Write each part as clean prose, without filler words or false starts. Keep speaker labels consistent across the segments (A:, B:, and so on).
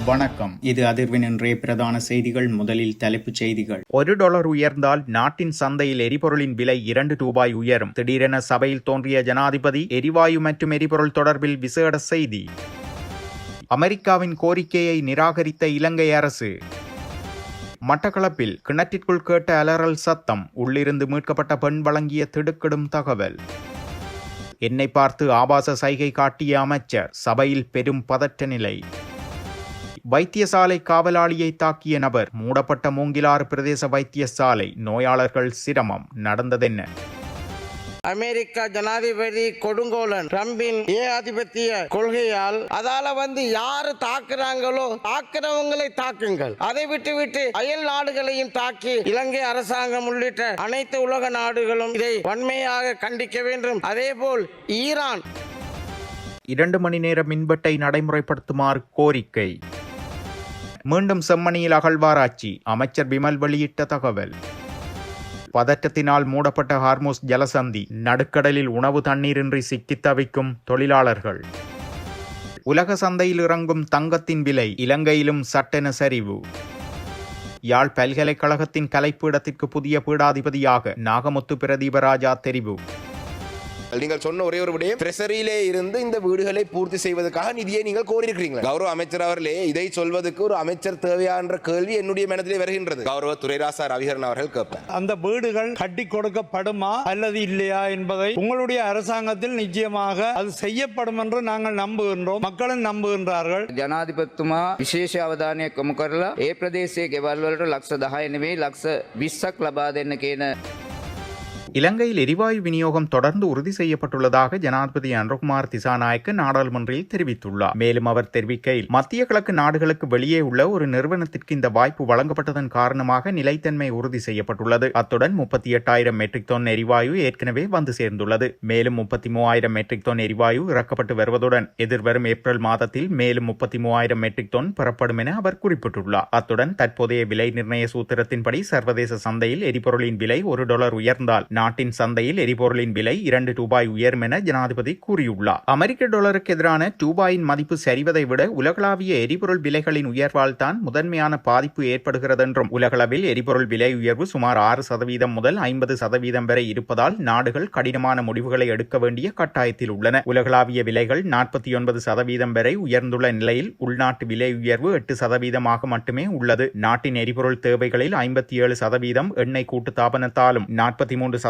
A: வணக்கம். இது அதிர்வின் இன்றைய பிரதான செய்திகள். முதலில் தலைப்புச் செய்திகள். $1 உயர்ந்தால் நாட்டின் சந்தையில் எரிபொருளின் விலை $2 உயரும். திடீரென சபையில் தோன்றிய ஜனாதிபதி எரிவாயு மற்றும் எரிபொருள் தொடர்பில் விசேட செய்தி. அமெரிக்காவின் கோரிக்கையை நிராகரித்த இலங்கை அரசு. மட்டக்களப்பில் கிணற்றிற்குள் கேட்ட அலறல் சத்தம். உள்ளிருந்து மீட்கப்பட்ட பெண் வழங்கிய திடுக்கிடும் தகவல். என்னை பார்த்து ஆபாச சைகை காட்டிய அமைச்சர். சபையில் பெரும் பதற்ற நிலை. வைத்தியசாலை காவலாளியை தாக்கிய நபர். மூடப்பட்ட மூங்கிலாறு பிரதேச வைத்தியசாலை. நோயாளர்கள் சிரமம். நடந்ததென்ன?
B: அமெரிக்கா ஜனாதிபதி கொடுங்கோலன் ட்ரம்பின் ஏகாதிபத்திய கொள்கையால் யாரு தாக்குறாங்களோ தாக்குறவங்களை தாக்குங்கள், அதை விட்டு அயல் நாடுகளையும் தாக்கி இலங்கை அரசாங்கம் உள்ளிட்ட அனைத்து உலக நாடுகளும் இதை வன்மையாக கண்டிக்க வேண்டும். அதேபோல் ஈரான்
A: 2 மணி நேர மின்வெட்டை நடைமுறைப்படுத்துமாறு கோரிக்கை. மீண்டும் செம்மணியில் அகழ்வாராய்ச்சி. அமைச்சர் பிமல் வெளியிட்ட தகவல். பதற்றத்தினால் மூடப்பட்ட ஹார்மோஸ் ஜலசந்தி. நடுக்கடலில் உணவு தண்ணீரின்றி சிக்கித் தவிக்கும் தொழிலாளர்கள். உலக சந்தையில் இறங்கும் தங்கத்தின் விலை. இலங்கையிலும் சட்டென சரிவு. யாழ் பல்கலைக்கழகத்தின் கலைப்பீடத்திற்கு புதிய பீடாதிபதியாக நாகமுத்து பிரதீபராஜா தெரிவு.
C: நீங்கள் சொன்ன ஒரே ஒரு விடயம், ட்ரெஷரியிலே இருந்து இந்த வீடுகளை பூர்த்தி செய்வதற்காக நிதியை நீங்கள் கோரியிருக்கிறீங்களா? கௌரவ அமைச்சர் அவர்களே, இதை சொல்வதற்கு ஒரு அமைச்சர் தேவையான கேள்வி என்னுடைய மனதிலே வருகின்றது. கௌரவ துரைராசா ரவிகரன் அவர்கள் கேட்பார்,
D: அந்த வீடுகள் கட்டி கொடுக்கப்படுமா அல்லது இல்லையா என்பதை உங்களுடைய அரசாங்கத்தில் நிச்சயமாக அது செய்யப்படும் என்று நாங்கள் நம்புகின்றோம், மக்களும் நம்புகின்றார்கள்.
E: ජනාධිපතිතුමා විශේෂ අවධානයක් යොමු කරලා ඒ ප්‍රදේශයේ ගෙවල් වලට ලක්ෂ 10 නෙවෙයි ලක්ෂ 20ක් ලබා දෙන්න කියන.
A: இலங்கையில் எரிவாயு விநியோகம் தொடர்ந்து உறுதி செய்யப்பட்டுள்ளதாக ஜனாதிபதி அனுரகுமார் திசாநாயக்க நாடாளுமன்றில் தெரிவித்துள்ளார். மேலும் அவர் தெரிவிக்கையில், மத்திய கிழக்கு நாடுகளுக்கு வெளியே உள்ள ஒரு நிறுவனத்திற்கு இந்த வாய்ப்பு வழங்கப்பட்டதன் காரணமாக நிலைத்தன்மை உறுதி செய்யப்பட்டுள்ளது. அத்துடன் 38,000 மெட்ரிக் டன் எரிவாயு ஏற்கனவே வந்து சேர்ந்துள்ளது. மேலும் 33,000 மெட்ரிக் டன் எரிவாயு இறக்கப்பட்டு வருவதுடன் எதிர்வரும் ஏப்ரல் மாதத்தில் மேலும் 33,000 மெட்ரிக் டன் பெறப்படும் என அவர் குறிப்பிட்டுள்ளார். அத்துடன் தற்போதைய விலை நிர்ணய சூத்திரத்தின்படி சர்வதேச சந்தையில் எரிபொருளின் விலை $1 உயர்ந்தால் நாட்டின் சந்தையில் எரிபொருளின் விலை $2 உயரும் என ஜனாதிபதி கூறியுள்ளார். அமெரிக்க டாலருக்கு எதிரான ரூபாயின் மதிப்பு சரிவதை விட உலகளாவிய எரிபொருள் விலைகளின் உயர்வால் தான் முதன்மையான பாதிப்பு ஏற்படுகிறது என்றும், உலகளவில் எரிபொருள் விலை உயர்வு சுமார் 6% முதல் 50% வரை இருப்பதால் நாடுகள் கடினமான முடிவுகளை எடுக்க வேண்டிய கட்டாயத்தில் உள்ளன. உலகளாவிய விலைகள் 49% வரை உயர்ந்துள்ள நிலையில் உள்நாட்டு விலை உயர்வு 8% மட்டுமே உள்ளது. நாட்டின் எரிபொருள் தேவைகளில் 57% எண்ணெய் கூட்டு தாபனத்தாலும் 43%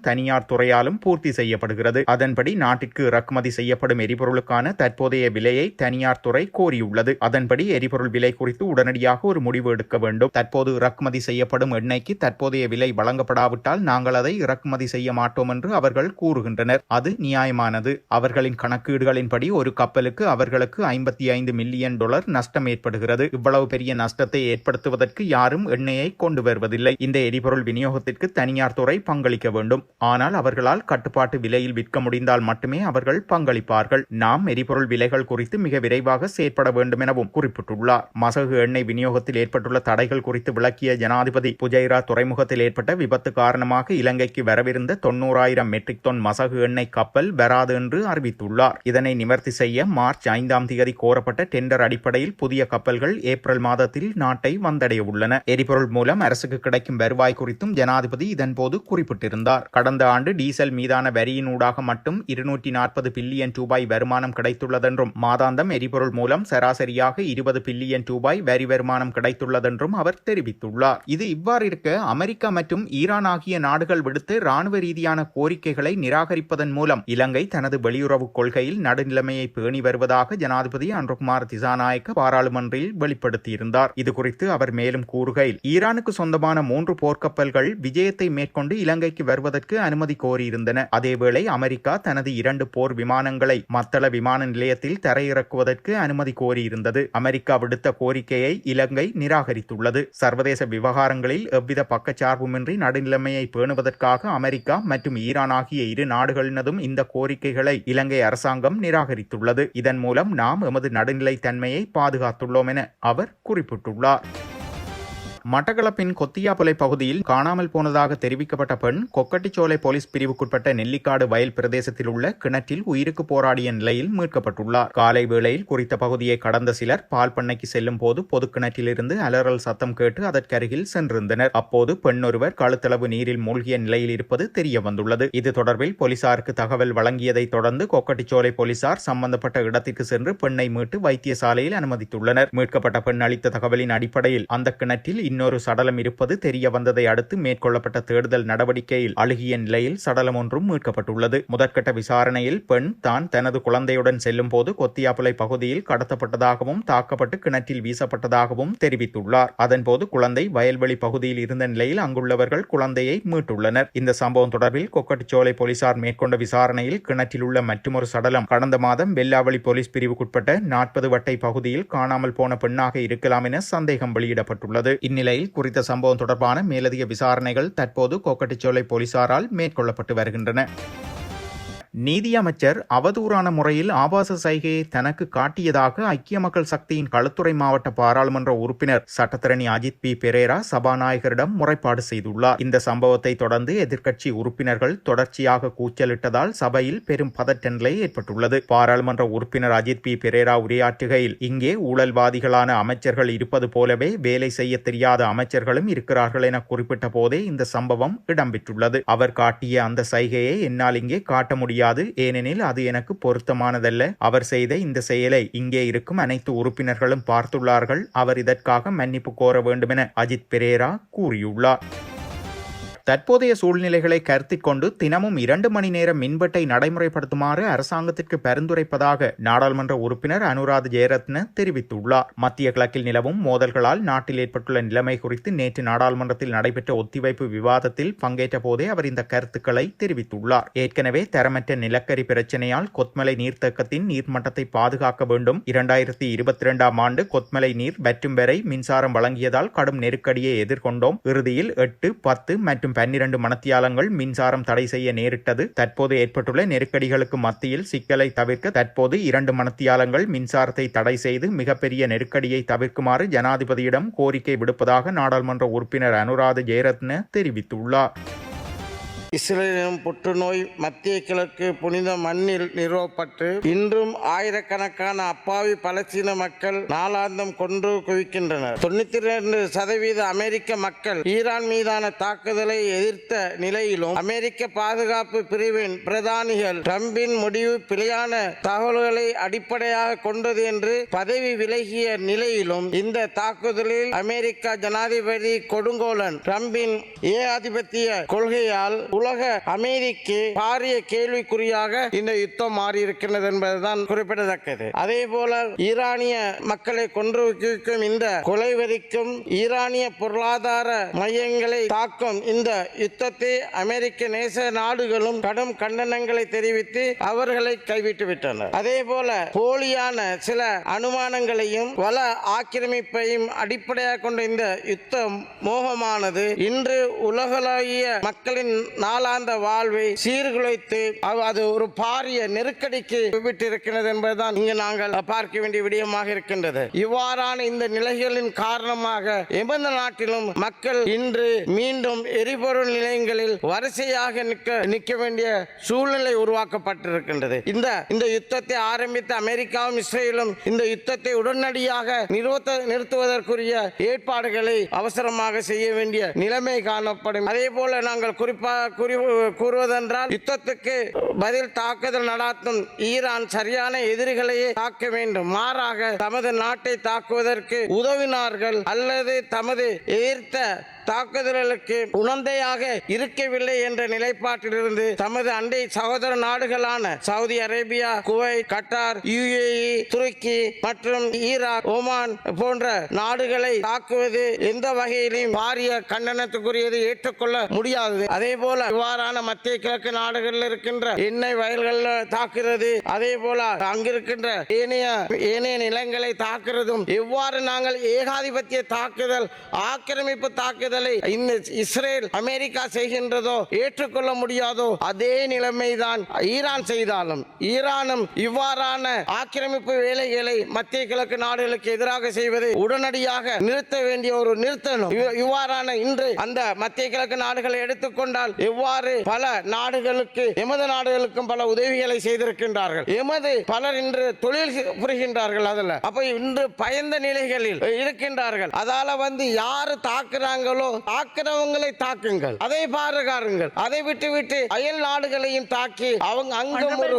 A: தனியார் துறையாலும் பூர்த்தி செய்யப்படுகிறது. அதன்படி நாட்டிற்கு இறக்குமதி செய்யப்படும் எரிபொருளுக்கான தற்போதைய விலையை தனியார் துறை கோரியுள்ளது. அதன்படி எரிபொருள் விலை குறித்து உடனடியாக ஒரு முடிவு எடுக்க வேண்டும். தற்போது இறக்குமதி செய்யப்படும் எண்ணெய்க்கு தற்போதைய விலை வழங்கப்படாவிட்டால் நாங்கள் அதை இறக்குமதி செய்ய மாட்டோம் என்று அவர்கள் கூறுகின்றனர். அது நியாயமானது. அவர்களின் கணக்கீடுகளின்படி ஒரு கப்பலுக்கு அவர்களுக்கு $55 மில்லியன் நஷ்டம் ஏற்படுகிறது. இவ்வளவு பெரிய நஷ்டத்தை ஏற்படுத்துவதற்கு யாரும் எண்ணெயை கொண்டு வருவதில்லை. இந்த எரிபொருள் விநியோகத்திற்கு தனியார் துறை பங்களிக்க வேண்டும். ஆனால் அவர்களால் கட்டுப்பாட்டு விலையில் விற்க முடிந்தால் மட்டுமே அவர்கள் பங்களிப்பார்கள். நாம் எரிபொருள் விலைகள் குறித்து மிக விரைவாக செயற்பட வேண்டும் எனவும் குறிப்பிட்டுள்ளார். மசகு எண்ணெய் விநியோகத்தில் ஏற்பட்டுள்ள தடைகள் குறித்து விளக்கிய ஜனாதிபதி, புஜைரா துறைமுகத்தில் ஏற்பட்ட விபத்து காரணமாக இலங்கைக்கு வரவிருந்த 90,000 மெட்ரிக் டன் மசகு எண்ணெய் கப்பல் வராது என்று அறிவித்துள்ளார். இதனை நிவர்த்தி செய்ய மார்ச் 5 கோரப்பட்ட டெண்டர் அடிப்படையில் புதிய கப்பல்கள் ஏப்ரல் மாதத்தில் நாட்டை வந்தடைய உள்ளன. எரிபொருள் மூலம் அரசுக்கு கிடைக்கும் வருவாய் குறித்தும் ஜனாதிபதி இதன்போது குறிப்பிட்டிருந்தார். கடந்த ஆண்டு டீசல் மீதான வரியினூடாக மட்டும் $240 பில்லியன் வருமானம் கிடைத்துள்ளதென்றும், மாதாந்தம் எரிபொருள் மூலம் சராசரியாக $20 பில்லியன் வரி வருமானம் கிடைத்துள்ளதென்றும் அவர் தெரிவித்துள்ளார். இது இவ்வாறு இருக்க, அமெரிக்கா மற்றும் ஈரான் ஆகிய நாடுகள் விடுத்து ராணுவ ரீதியான கோரிக்கைகளை நிராகரிப்பதன் மூலம் இலங்கை தனது வெளியுறவு கொள்கையில் நடுநிலைமையை பேணி வருவதாக ஜனாதிபதி அனுரகுமார் திசாநாயக்க பாராளுமன்றில் வெளிப்படுத்தியிருந்தார். இதுகுறித்து அவர் மேலும் கூறுகையில், ஈரானுக்கு சொந்தமான 3 போர்க்கப்பல்கள் விஜயத்தை மேற்கொண்டு இலங்கைக்கு வருவதற்கு அனுமதி கோரியிருந்தன. அதேவேளை அமெரிக்கா தனது 2 போர் விமானங்களை மத்தள விமான நிலையத்தில் தரையிறக்குவதற்கு அனுமதி கோரியிருந்தது. அமெரிக்கா விடுத்த கோரிக்கையை இலங்கை நிராகரித்துள்ளது. சர்வதேச விவகாரங்களில் எவ்வித பக்கச்சார்புமின்றி நடுநிலைமையை பேணுவதற்காக அமெரிக்கா மற்றும் ஈரான் ஆகிய இரு நாடுகளினதும் இந்த கோரிக்கைகளை இலங்கை அரசாங்கம் நிராகரித்துள்ளது. இதன் மூலம் நாம் எமது நடுநிலை தன்மையை பாதுகாத்துள்ளோம் என அவர் குறிப்பிட்டுள்ளார். மட்டக்களப்பின் கொத்தியாபுலை பகுதியில் காணாமல் போனதாக தெரிவிக்கப்பட்ட பெண் கொக்கட்டிச்சோலை போலீஸ் பிரிவுக்குட்பட்ட நெல்லிக்காடு வயல் பிரதேசத்தில் உள்ள கிணற்றில் உயிருக்கு போராடிய நிலையில் மீட்கப்பட்டுள்ளார். காலை வேளையில் குறித்த பகுதியை கடந்த சிலர் பால் பண்ணைக்கு செல்லும் போது பொது கிணற்றிலிருந்து அலறல் சத்தம் கேட்டு அதற்கருகில் சென்றிருந்தனர். அப்போது பெண்ணொருவர் கழுத்தளவு நீரில் மூழ்கிய நிலையில் இருப்பது தெரிய வந்துள்ளது. இது தொடர்பில் போலீசாருக்கு தகவல் வழங்கியதை தொடர்ந்து கொக்கட்டிச்சோலை போலீசார் சம்பந்தப்பட்ட இடத்திற்கு சென்று பெண்ணை மீட்டு வைத்தியசாலையில் அனுமதித்துள்ளனர். மீட்கப்பட்ட பெண் அளித்த தகவலின் அடிப்படையில் அந்த கிணற்றில் இன்னொரு சடலம் இருப்பது தெரிய வந்ததை அடுத்து மேற்கொள்ளப்பட்ட தேடுதல் நடவடிக்கையில் அழுகிய நிலையில் சடலம் ஒன்றும் மீட்கப்பட்டுள்ளது. முதற்கட்ட விசாரணையில் பெண் தான் தனது குழந்தையுடன் செல்லும் போது கொத்தியாப்புலை பகுதியில் கடத்தப்பட்டதாகவும் தாக்கப்பட்டு கிணற்றில் வீசப்பட்டதாகவும் தெரிவித்துள்ளார். அதன்போது குழந்தை வயல்வெளி பகுதியில் இருந்த நிலையில் அங்குள்ளவர்கள் குழந்தையை மீட்டுள்ளனர். இந்த சம்பவம் தொடர்பில் கொக்கட்டிச்சோலை போலீசார் மேற்கொண்ட விசாரணையில் கிணற்றில் உள்ள மற்றொரு சடலம் கடந்த மாதம் வெள்ளாவளி போலீஸ் பிரிவுக்குட்பட்ட 40 வட்டை பகுதியில் காணாமல் போன பெண்ணாக இருக்கலாம் என சந்தேகம் வெளியிடப்பட்டுள்ளது. இந்நிலையில் குறித்த சம்பவம் தொடர்பான மேலதிக விசாரணைகள் தற்போது கொக்கட்டிச்சோலை போலீசாரால் மேற்கொள்ளப்பட்டு வருகின்றன. நீதியமைச்சர் அவதூறான முறையில் ஆபாச சைகையை தனக்கு காட்டியதாக ஐக்கிய மக்கள் சக்தியின் களுத்துறை மாவட்ட பாராளுமன்ற உறுப்பினர் சட்டத்தரணி அஜித் பி பெரேரா சபாநாயகரிடம் முறைப்பாடு செய்துள்ளார். இந்த சம்பவத்தை தொடர்ந்து எதிர்க்கட்சி உறுப்பினர்கள் தொடர்ச்சியாக கூச்சலிட்டதால் சபையில் பெரும் பதட்ட நிலை ஏற்பட்டுள்ளது. பாராளுமன்ற உறுப்பினர் அஜித் பி பெரேரா உரையாற்றுகையில், இங்கே ஊழல்வாதிகளான அமைச்சர்கள் இருப்பது போலவே வேலை செய்ய தெரியாத அமைச்சர்களும் இருக்கிறார்கள் என குறிப்பிட்ட போதே இந்த சம்பவம் இடம்பெற்றுள்ளது. அவர் காட்டிய அந்த சைகையை என்னால் இங்கே காட்ட முடியாது, ஏனெனில் அது எனக்கு பொருத்தமானதல்ல. அவர் செய்த இந்த செயலை இங்கே இருக்கும் அனைத்து உறுப்பினர்களும் பார்த்துள்ளார்கள். அவர் இதற்காக மன்னிப்பு கோர வேண்டும் என அஜித் பெரேரா கூறியுள்ளார். தற்போதைய சூழ்நிலைகளை கருத்தில் கொண்டு தினமும் 2 மணி நேர மின்வெட்டை நடைமுறைப்படுத்துமாறு அரசாங்கத்திற்கு பரிந்துரைப்பதாக நாடாளுமன்ற உறுப்பினர் அனுராத ஜெயரத்ன தெரிவித்துள்ளார். மத்திய கிழக்கில் நிலவும் மோதல்களால் நாட்டில் ஏற்பட்டுள்ள நிலைமை குறித்து நேற்று நாடாளுமன்றத்தில் நடைபெற்ற ஒத்திவைப்பு விவாதத்தில் பங்கேற்ற போதே அவர் இந்த கருத்துக்களை தெரிவித்துள்ளார். ஏற்கனவே தரமற்ற நிலக்கரி பிரச்சினையால் கொத்மலை நீர்த்தேக்கத்தின் நீர்மட்டத்தை பாதுகாக்க வேண்டும். 2022ஆம் ஆண்டு கொத்மலை நீர் வற்றும் வரை மின்சாரம் வழங்கியதால் கடும் நெருக்கடியை எதிர்கொண்டோம். இறுதியில் 8, 10 மற்றும் 12 மணத்தியாலங்கள் மின்சாரம் தடை செய்ய நேரிட்டது. தற்போது ஏற்பட்டுள்ள நெருக்கடிகளுக்கு மத்தியில் சிக்கலை தவிர்க்க தற்போது 2 மணத்தியாலங்கள் மின்சாரத்தை தடை செய்து மிகப்பெரிய நெருக்கடியை தவிர்க்குமாறு ஜனாதிபதியிடம் கோரிக்கை விடுப்பதாக நாடாளுமன்ற உறுப்பினர் அனுராத ஜெயரத்ன தெரிவித்துள்ளார்.
B: இஸ்ரேலின் புற்றுநோய் மத்திய கிழக்கு புனித மண்ணில் நிறுவப்பட்டு இன்றும் ஆயிரக்கணக்கான அப்பாவி பலஸ்தீன மக்கள் நாளாந்தம் கொன்று குவிக்கின்றனர். 92% அமெரிக்க மக்கள் ஈரான் மீதான தாக்குதலை எதிர்த்த நிலையிலும் அமெரிக்க பாதுகாப்பு பிரிவின் பிரதானிகள் ட்ரம்பின் முடிவு பிழையான தகவல்களை அடிப்படையாக கொண்டது என்று பதவி விலகிய நிலையிலும் இந்த தாக்குதலில் அமெரிக்க ஜனாதிபதி கொடுங்கோலன் ட்ரம்பின் ஏகாதிபத்திய கொள்கையால் உலக அமைதிக்கு பாரிய கேள்விக்குறியாக இந்த யுத்தம் மாறியிருக்கிறது என்பதுதான் குறிப்பிடத்தக்கது. அதே போல ஈரானிய மக்களை கொன்று குவிக்கும் இந்த கொலைவெறிக்கும் ஈரானிய பொருளாதார மையங்களை தாக்கும் இந்த யுத்தத்தை அமெரிக்க நேச நாடுகளும் கடும் கண்டனங்களை தெரிவித்து அவர்களை கைவிட்டு விட்டனர். அதே போல போலியான சில அனுமானங்களையும் வள ஆக்கிரமிப்பையும் அடிப்படையாக கொண்ட இந்த யுத்த மோகமானது இன்று உலகளாவிய மக்களின் நாளாந்த வாழ்வை சீர்குலைத்து அது ஒரு பாரிய நெருக்கடிக்கு விட்டிருக்கிறது என்பதுதான் இங்கு நாங்கள் பார்க்க வேண்டிய விடயமாக இருக்கின்றது. இவ்வாறான இந்த நிலைகளின் காரணமாக எமது நாட்டிலும் மக்கள் இன்று மீண்டும் எரிபொருள் நிலையங்களில் வரிசையாக நிற்க வேண்டிய சூழ்நிலை உருவாக்கப்பட்டிருக்கின்றது. இந்த யுத்தத்தை ஆரம்பித்த அமெரிக்காவும் இஸ்ரேலும் இந்த யுத்தத்தை உடனடியாக நிறுத்துவதற்குரிய ஏற்பாடுகளை அவசரமாக செய்ய வேண்டிய நிலைமை காணப்படும். அதே போல நாங்கள் குறிப்பாக கூறுவதென்றால் யுத்தத்துக்கு பதில் தாக்குதல் நடாத்தும் ஈரான் சரியான எதிரிகளையே தாக்க வேண்டும். மாறாக தமது நாட்டை தாக்குவதற்கு உதவினார்கள் அல்லது தமது எதிர்த்த தாக்குதல்களுக்கு உணர்ந்தையாக இருக்கவில்லை என்ற நிலைப்பாட்டிலிருந்து தமது அண்டை சகோதர நாடுகளான Saudi Arabia, Kuwait, Qatar, UAE, துருக்கி மற்றும் ஈராக், ஓமான் போன்ற நாடுகளை தாக்குவது எந்த வகையிலும் பாரிய கண்டனத்துக்குரியது, ஏற்றுக்கொள்ள முடியாதது. அதே போல இவ்வாறான மத்திய கிழக்கு நாடுகளில் இருக்கின்ற எண்ணெய் வயல்களில் தாக்குறது, அதே போல அங்கிருக்கின்ற ஏனைய நிலங்களை தாக்குறதும் எவ்வாறு நாங்கள் ஏகாதிபத்திய தாக்குதல், ஆக்கிரமிப்பு தாக்குதல் தாக்குதலை இந்த இஸ்ரேல் அமெரிக்கா செய்கின்றதோ ஏற்றுக்கொள்ள முடியாதோ அதே நிலைமைதான் ஈரான் செய்தாலும் ஈரானும் இவ்வாறான ஆக்கிரமிப்பு வேலைகளை மத்திய கிழக்கு நாடுகளுக்கு எதிராக செய்வது உடனடியாக நிறுத்த வேண்டிய ஒரு நிறுத்தணும். இவ்வாறான இன்று அந்த மத்திய கிழக்கு நாடுகளை எடுத்துக்கொண்டால் எவ்வாறு பல நாடுகளுக்கு எமது நாடுகளுக்கும் பல உதவிகளை செய்திருக்கின்றார்கள். எமது பலர் இன்று தொழில் புரிகின்றார்கள். அதில் அப்ப இன்று பயந்த நிலைகளில் இருக்கின்றார்கள். அதால யாரு தாக்குறாங்களோ தாக்குறவங்களை தாக்குங்கள், அதை பாருங்கள். அதை விட்டு அயல் நாடுகளையும் தாக்கி அவங்க அங்கும் ஒரு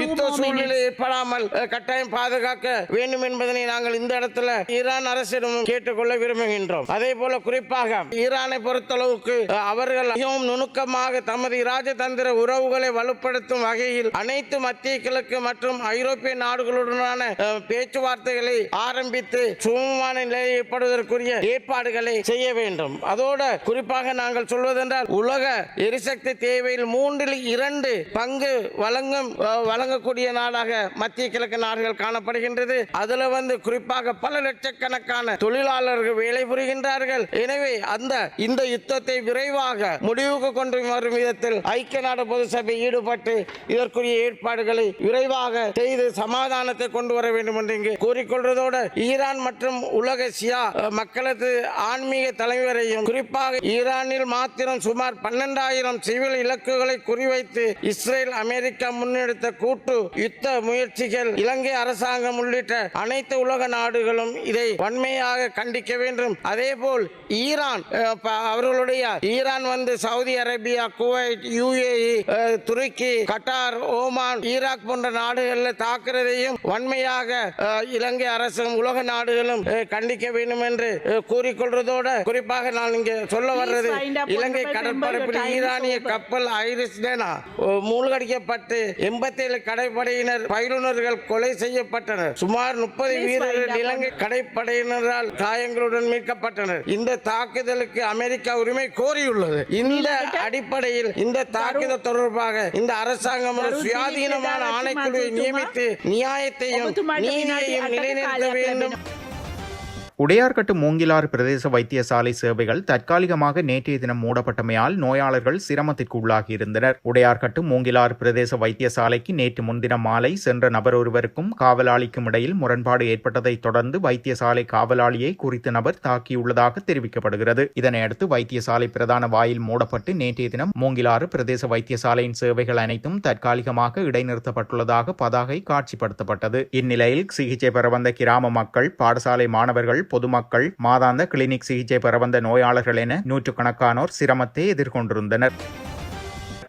B: யுத்த சூழ்நிலை ஏற்படாமல் கட்டாயம் பாதுகாக்க வேண்டும் என்பதனை நாங்கள் இந்த இடத்துல ஈரான் அரசிடம் கேட்டுக்கொள்ள விரும்புகின்றோம். அதே போல குறிப்பாக ஈரானை பொறுத்தளவுக்கு அவர்கள் மிகவும் நுணுக்கமாக தமது இராஜதந்திர உறவுகளை வலுப்படுத்தும் வகையில் அனைத்து மத்திய கிழக்கு மற்றும் ஐரோப்பிய நாடுகளுடனான பேச்சுவார்த்தைகளை ஆரம்பித்து சுமூகமான நிலையை ஏற்படுவதற்குரிய ஏற்பாடுகளை செய்ய வேண்டும். அதோடு குறிப்பாக நாங்கள் சொல்வதென்றால் உலக எரிசக்தி தேவையில் 2/3 பங்கு வழங்கக்கூடிய நாடாக மத்திய கிழக்கு நாடுகள் காணப்படுகின்றது. அதுல குறிப்பாக பல லட்சக்கணக்கான தொழிலாளர்கள் வேலை புரிகின்றார்கள். எனவே இந்த யுத்தத்தை விரைவாக முடிவுக்கு கொண்டு வரும் விதத்தில் ஐக்கிய நாடு பொது சபை ஈடுபட்டு இதற்குரிய ஏற்பாடுகளை விரைவாக செய்து சமாதானத்தை கொண்டு வர வேண்டும் என்று இங்கு கூறிக்கொள்வதோடு ஈரான் மற்றும் உலக ஷியா மக்களது ஆன்மீக தலைவரையும் குறிப்பாக ஈரானில் மாத்திரம் சுமார் 12,000 சிவில் இலக்குகளை குறிவைத்து இஸ்ரேல் அமெரிக்கா முன்னெடுத்த கூட்டு யுத்த முயற்சிகள் இலங்கை அரசாங்கம் உள்ளிட்ட அனைத்து உலக நாடுகளும் இதை வன்மையாக கண்டிக்க வேண்டும். அதேபோல் Iran Saudi Arabia, Kuwait, UAE, துருக்கி, கட்டார், ஓமான், ஈராக் போன்ற நாடுகளில் தாக்குறதையும் வன்மையாக இலங்கை அரசும் உலக நாடுகளும் கண்டிக்க வேண்டும் என்று கூறிக்கொள்வதோடு குறிப்பாக நான் இங்கே சொல்ல வர்றது இலங்கை கடற்பரப்பில் ஈரானிய கப்பல் ஐரிஸ் டேனா மூழ்கடிக்கப்பட்டு 87 கடற்படையினர் பயிலுனர்கள் கொலை செய்யப்பட்டனர். சுமார் 30 வீரர்கள் இலங்கை கடற்படையினரால் காயங்களுடன் மீட்கப்பட்டனர். இந்த தாக்குதலுக்கு அமெரிக்கா உரிமை கோரியுள்ளது. இந்த அடிப்படையில் இந்த தாக்குதல் தொடர்பாக இந்த அரசாங்கம் ஒரு சுயாதீனமான ஆணைக்குழுவை நியமித்து நியாயத்தையும் நீதியையும் நிலைநிறுத்த வேண்டும்.
A: உடையார்கட்டு மூங்கிலாறு பிரதேச வைத்தியசாலை சேவைகள் தற்காலிகமாக நேற்றைய தினம் மூடப்பட்டமையால் நோயாளர்கள் சிரமத்திற்கு உள்ளாகியிருந்தனர். உடையார்கட்டு மூங்கிலாறு பிரதேச வைத்தியசாலைக்கு நேற்று முன்தினம் மாலை சென்ற நபர் ஒருவருக்கும் காவலாளிக்கும் இடையில் முரண்பாடு ஏற்பட்டதைத் தொடர்ந்து வைத்தியசாலை காவலாளியை குறித்த நபர் தாக்கியுள்ளதாக தெரிவிக்கப்படுகிறது. இதனையடுத்து வைத்தியசாலை பிரதான வாயில் மூடப்பட்டு நேற்றைய தினம் மூங்கிலாறு பிரதேச வைத்தியசாலையின் சேவைகள் அனைத்தும் தற்காலிகமாக இடைநிறுத்தப்பட்டுள்ளதாக பதாகை காட்சிப்படுத்தப்பட்டது. இந்நிலையில் சிகிச்சை பெற வந்த கிராம மக்கள், பாடசாலை மாணவர்கள், பொதுமக்கள், மாதாந்த கிளினிக் சிகிச்சை பெற வந்த நோயாளர்கள் என நூற்றுக்கணக்கானோர் சிரமத்தை எதிர்கொண்டிருந்தனர்.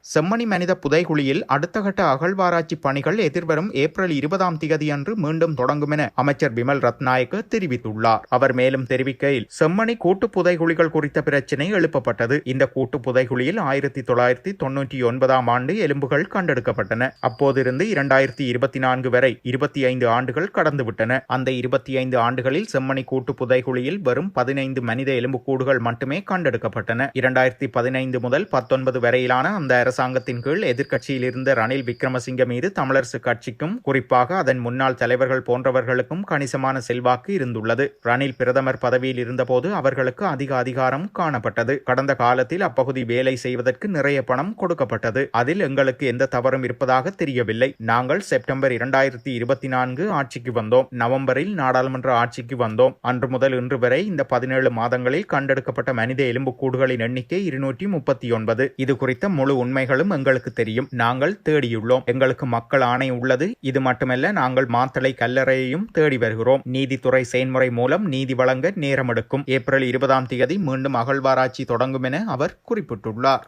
A: செம்மணி மனித புதைகுழியில் அடுத்த கட்ட அகழ்வாராய்ச்சி பணிகள் எதிர்வரும் ஏப்ரல் 20 அன்று மீண்டும் தொடங்கும் என அமைச்சர் பிமல் ரத்நாயக்க தெரிவித்துள்ளார். அவர் மேலும் தெரிவிக்கையில், செம்மணி கூட்டு புதைகுழிகள் குறித்த பிரச்சினை எழுப்பப்பட்டது. இந்த கூட்டு புதைகுழியில் 1999 ஆண்டு எலும்புகள் கண்டெடுக்கப்பட்டன. அப்போதிருந்து 2024 வரை 25 ஆண்டுகள் கடந்துவிட்டன. அந்த 25 ஆண்டுகளில் செம்மணி கூட்டு புதைகுழியில் வெறும் 15 மனித எலும்புக்கூடுகள் மட்டுமே கண்டெடுக்கப்பட்டன. 2015 முதல் 19 வரையிலான அந்த அரசாங்கத்தின் கீழ் எதிர்க்கட்சியில் இருந்த ரணில் விக்ரமசிங்க மீது தமிழரசு கட்சிக்கும் குறிப்பாக அதன் முன்னாள் தலைவர்கள் போன்றவர்களுக்கும் கணிசமான செல்வாக்கு இருந்துள்ளது. ரணில் பிரதமர் பதவியில் இருந்தபோது அவர்களுக்கு அதிக அதிகாரம் காணப்பட்டது. கடந்த காலத்தில் அப்பகுதி வேலை செய்வதற்கு நிறைய பணம் கொடுக்கப்பட்டது. அதில் எங்களுக்கு எந்த தவறும் இருப்பதாக தெரியவில்லை. நாங்கள் செப்டம்பர் 2024 ஆட்சிக்கு வந்தோம். நவம்பரில் நாடாளுமன்ற ஆட்சிக்கு வந்தோம். அன்று முதல் இன்று வரை இந்த 17 மாதங்களில் கண்டெடுக்கப்பட்ட மனித எலும்புக்கூடுகளின் எண்ணிக்கை 239. இது குறித்த முழு உண்மைகளும் எங்களுக்கு தெரியும். நாங்கள் தேடியுள்ளோம். எங்களுக்கு மக்கள் ஆணை உள்ளது. இது மட்டுமல்ல, நாங்கள் மாத்தளை கல்லறையையும் தேடி வருகிறோம். நீதித்துறை செயல்முறை மூலம் நீதி வழங்க நேரம் எடுக்கும். ஏப்ரல் 20 மீண்டும் அகழ்வாராய்ச்சி தொடங்கும் என அவர் குறிப்பிட்டுள்ளார்.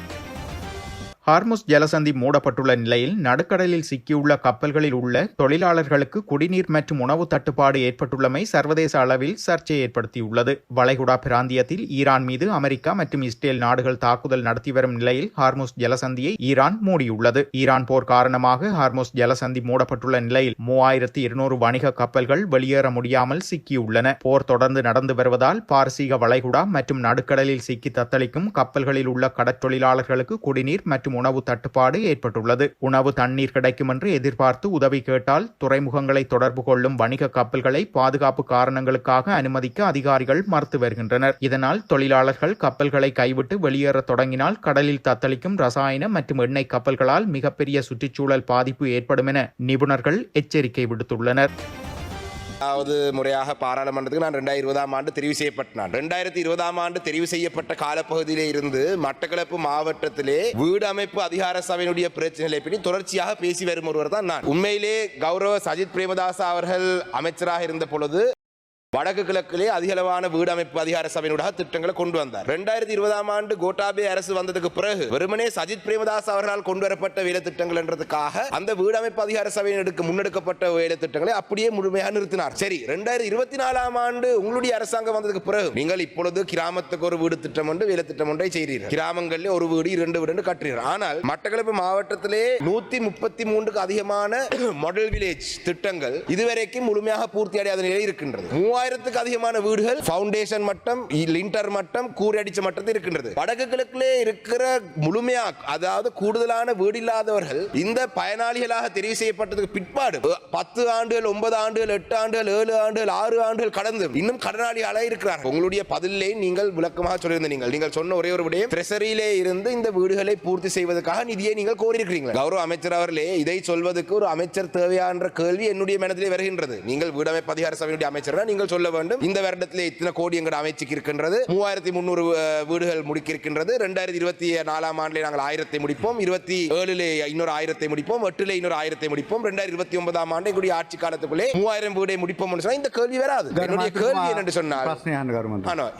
A: ஹார்முஸ் ஜலசந்தி மூடப்பட்டுள்ள நிலையில் நடுக்கடலில் சிக்கியுள்ள கப்பல்களில் உள்ள தொழிலாளர்களுக்கு குடிநீர் மற்றும் உணவு தட்டுப்பாடு ஏற்பட்டுள்ளமை சர்வதேச அளவில் சர்ச்சையை ஏற்படுத்தியுள்ளது. வளைகுடா பிராந்தியத்தில் ஈரான் மீது அமெரிக்கா மற்றும் இஸ்ரேல் நாடுகள் தாக்குதல் நடத்தி வரும் நிலையில் ஹார்முஸ் ஜலசந்தியை ஈரான் மூடியுள்ளது. ஈரான் போர் காரணமாக ஹார்முஸ் ஜலசந்தி மூடப்பட்டுள்ள நிலையில் 3200 வணிக கப்பல்கள் வெளியேற முடியாமல் சிக்கியுள்ளன. போர் தொடர்ந்து நடந்து வருவதால் பாரசீக வளைகுடா மற்றும் நடுக்கடலில் சிக்கி தத்தளிக்கும் கப்பல்களில் உள்ள கடற்தொழிலாளர்களுக்கு குடிநீர் மற்றும் கடும் உணவு தட்டுப்பாடு ஏற்பட்டுள்ளது. உணவு தண்ணீர் கிடைக்கும் என்று எதிர்பார்த்து உதவி கேட்டால் துறைமுகங்களை தொடர்பு கொள்ளும் வணிக கப்பல்களை பாதுகாப்பு காரணங்களுக்காக அனுமதிக்க அதிகாரிகள் மறுத்து வருகின்றனர். இதனால் தொழிலாளர்கள் கப்பல்களை கைவிட்டு வெளியேற தொடங்கினால் கடலில் தத்தளிக்கும் ரசாயன மற்றும் எண்ணெய் கப்பல்களால் மிகப்பெரிய சுற்றுச்சூழல் பாதிப்பு ஏற்படும் என நிபுணர்கள் எச்சரிக்கை விடுத்துள்ளனர்.
C: முறையாக பாராளுமன்றத்துக்கு நான் 2020 ஆண்டு தெரிவு செய்யப்பட்டான். 2020 ஆண்டு தெரிவு செய்யப்பட்ட காலப்பகுதியிலே இருந்து மட்டக்களப்பு மாவட்டத்திலே வீடு அமைப்பு அதிகார சபையினுடைய பிரச்சனைகளை பற்றி தொடர்ச்சியாக பேசி வரும் ஒருவர் தான் நான். உண்மையிலே கௌரவ சஜித் பிரேமதாச அவர்கள் அமைச்சராக இருந்த பொழுது வடக்கு கிழக்கிலே அதிகளவான வீடு அமைப்பு அதிகார சபையினுடைய திட்டங்களை கொண்டு வந்தார். 2020 ஆண்டு கோட்டாபே அரசு வந்ததுக்கு பிறகு வெறுமனே சஜித் பிரேமதாஸ் அவர்களால் கொண்டு வரப்பட்ட வேலை திட்டங்கள் என்றதுக்காக அந்த வீடு அமைப்பு அதிகார சபையின் முன்னெடுக்கப்பட்ட வேலை திட்டங்களை அப்படியே முழுமையாக நிறுத்தினார். சரி, 2024 ஆண்டு உங்களுடைய அரசாங்கம் வந்ததுக்கு பிறகு நீங்கள் இப்பொழுது கிராமத்துக்கு ஒரு வீடு திட்டம் ஒன்று வேலை திட்டம் ஒன்றை செய்கிறீர்கள். கிராமங்களில் ஒரு வீடு 2 வீடு கட்டுறீர்கள். ஆனால் மட்டக்களப்பு மாவட்டத்திலே 133க்கு அதிகமான மாடல் வில்லேஜ் திட்டங்கள் இதுவரைக்கும் முழுமையாக பூர்த்தி அடையாத நிலையில் இருக்கின்றது. 3000க்கு அதிகமான வீடுகள் ஃபவுண்டேஷன் மட்டம், லிண்டர் மட்டம், கூரை அடிச்ச மட்டத்தில் இருக்கின்றது. வடக்கு கிழக்கிலே இருக்கிற முழுமையாக, அதாவது கூடுதலான வீடு இல்லாதவர்கள் இந்த பயனாளிகளாக தெரிவு செய்யப்பட்டதுக்கு பிற்பாடு 10 ஆண்டுகள், 9 ஆண்டுகள், 8 ஆண்டுகள், 7 ஆண்டுகள், 6 ஆண்டுகள் கடந்து இன்னும் கடனாளிகளாக இருக்கிறார்கள். உங்களுடைய பதிலே நீங்கள் விளக்கமாக சொல்லியிருந்த நீங்கள் சொன்ன ஒரே ஒரு விடயம், ட்ரெஷரியிலே இருந்து இந்த வீடுகளை பூர்த்தி செய்வதற்காக நிதியை நீங்கள் கோரியிருக்கிறீர்கள். கௌரவ அமைச்சர் அவர்களே, இதை சொல்வதற்கு ஒரு அமைச்சர் தேவையா என்ற கேள்வி என்னுடைய மனதிலே வருகின்றது. நீங்கள் வீடமைப்பு அதிகார சபையினுடைய அமைச்சர், நீங்கள் சொல்ல வேண்டும் இந்த வருடத்திலே இத்தனை கோடி எங்கள் அமைச்சுக்கு இருக்கின்றது, 3300 வீடுகள் முடிக்கிருக்கின்றது. 2024 ஆண்டிலே நாங்கள் 1000 முடிப்போம், 27 இன்னொரு 1000 முடிப்போம், 8 இன்னொரு 1000 முடிப்போம், 2029 ஆண்டு எங்களுடைய ஆட்சி காலத்துக்குள்ளே 3000 வீடை முடிப்போம். இந்த கேள்வி வராது. என்னுடைய கேள்வி என்னென்று சொன்னால்,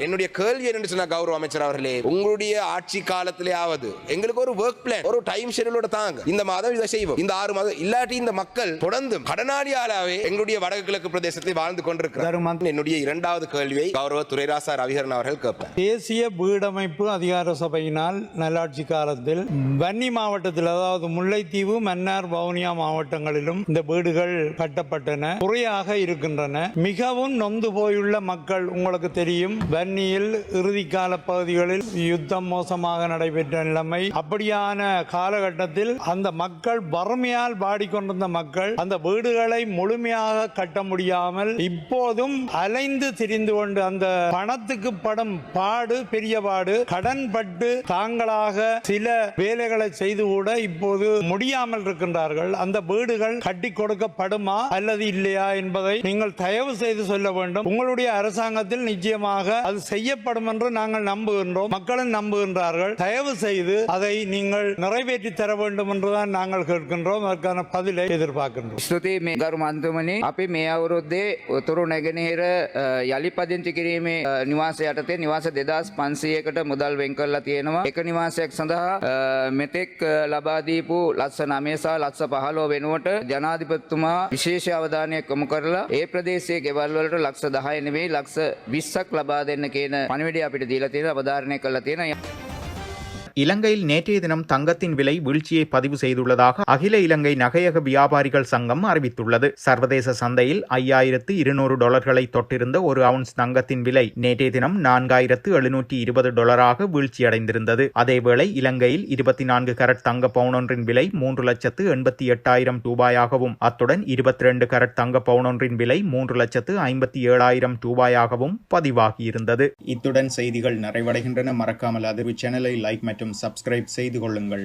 C: என்னுடைய கேள்வி என்னென்று சொன்னால் கௌரவ அமைச்சர் அவர்களே, உங்களுடைய ஆட்சி காலத்திலே ஆவது எங்களுக்கு ஒரு ஒர்க் பிளான், ஒரு டைம் ஷெட்யூலோட தாங்க. இந்த மாதம் இதை செய்வோம், இந்த 6 மாதம் இல்லாட்டி இந்த மக்கள் தொடர்ந்து கடனாளியாலாவே எங்களுடைய வடக்கு கிழக்கு பிரதேசத்தில் வாழ்ந்து கொண்டிருக்கிறார். என்னுடைய இரண்டாவது கேள்வியை கௌரவ துரைராசா ரவிகரன் அவர்கள் கேட்பார்.
D: தேசிய வீடமைப்பு அதிகார சபையினால் நல்லாட்சி காலத்தில் வன்னி மாவட்டத்தில், அதாவது முல்லைத்தீவு, மன்னார், வவுனியா மாவட்டங்களிலும் இந்த வீடுகள் கட்டப்பட்டன, குறையாக இருக்கின்றன. மிகவும் நொந்து போயுள்ள மக்கள் உங்களுக்கு தெரியும். வன்னியில் இறுதிக்கால பகுதிகளில் யுத்தம் மோசமாக நடைபெற்ற நிலைமை. அப்படியான காலகட்டத்தில் அந்த மக்கள் வறுமையால் பாடிக்கொண்டிருந்த மக்கள் அந்த வீடுகளை முழுமையாக கட்ட முடியாமல் இப்போதும் அலைந்து திரிந்து கொண்டு அந்த பணத்துக்கு படம் பாடு, பெரிய பாடு, கடன் பட்டு தாங்களாக சில வேலைகளை செய்து கூட இப்போது முடியாமல் இருக்கின்றார்கள். அந்த வீடுகள் கட்டி கொடுக்கப்படுமா அல்லது இல்லையா என்பதை நீங்கள் தயவு செய்து சொல்ல வேண்டும். உங்களுடைய அரசாங்கத்தில் நிச்சயமாக அது செய்யப்படும் என்று நாங்கள் நம்புகின்றோம், மக்களும் நம்புகின்றார்கள். தயவு செய்து அதை நீங்கள் நிறைவேற்றி தர வேண்டும் என்றுதான் நாங்கள் கேட்கின்றோம். அதற்கான பதிலை எதிர்பார்க்கின்றோம்.
E: ස්තුතියි මේ ගරු මන්ත්‍රමනි, අපි මේ අවුරුද්දේ උතුරු නැගෙනහිර යලි පදිංචි කිරීමේ නිවාස යටතේ නිවාස 2500කට මුදල් වෙන් කරලා තියෙනවා. එක නිවාසයක් සඳහා මෙතෙක් ලබා දීපු ලක්ෂ 9 සහ ලක්ෂ 15 වෙනුවට ජනාධිපතිතුමා විශේෂ අවධානයක් යොමු කරලා ඒ ප්‍රදේශයේ ගෙවල් වලට ලක්ෂ 10 නෙවෙයි ලක්ෂ 20ක් ලබා දෙන්න කියන පණිවිඩය අපිට දීලා තියෙනවා, අවධාරණය කරලා තියෙනවා.
A: இலங்கையில் நேற்றைய தினம் தங்கத்தின் விலை வீழ்ச்சியை பதிவு செய்துள்ளதாக அகில இலங்கை நகையக வியாபாரிகள் சங்கம் அறிவித்துள்ளது. சர்வதேச சந்தையில் $5200 தொட்டிருந்த ஒரு அவுன்ஸ் தங்கத்தின் விலை நேற்றைய தினம் $4720 வீழ்ச்சியடைந்திருந்தது. அதேவேளை இலங்கையில் 24 கரட் தங்க பவுனொன்றின் விலை $3,88,000 அத்துடன் 22 கரட் தங்க பவுனொன்றின் விலை $3,57,000 பதிவாகியிருந்தது. இத்துடன் செய்திகள் நிறைவடைகின்றன. மறக்காமல் அதிர்வு சேனலை லைக் மற்றும் சப்ஸ்கிரைப் செய்து கொள்ளுங்கள்.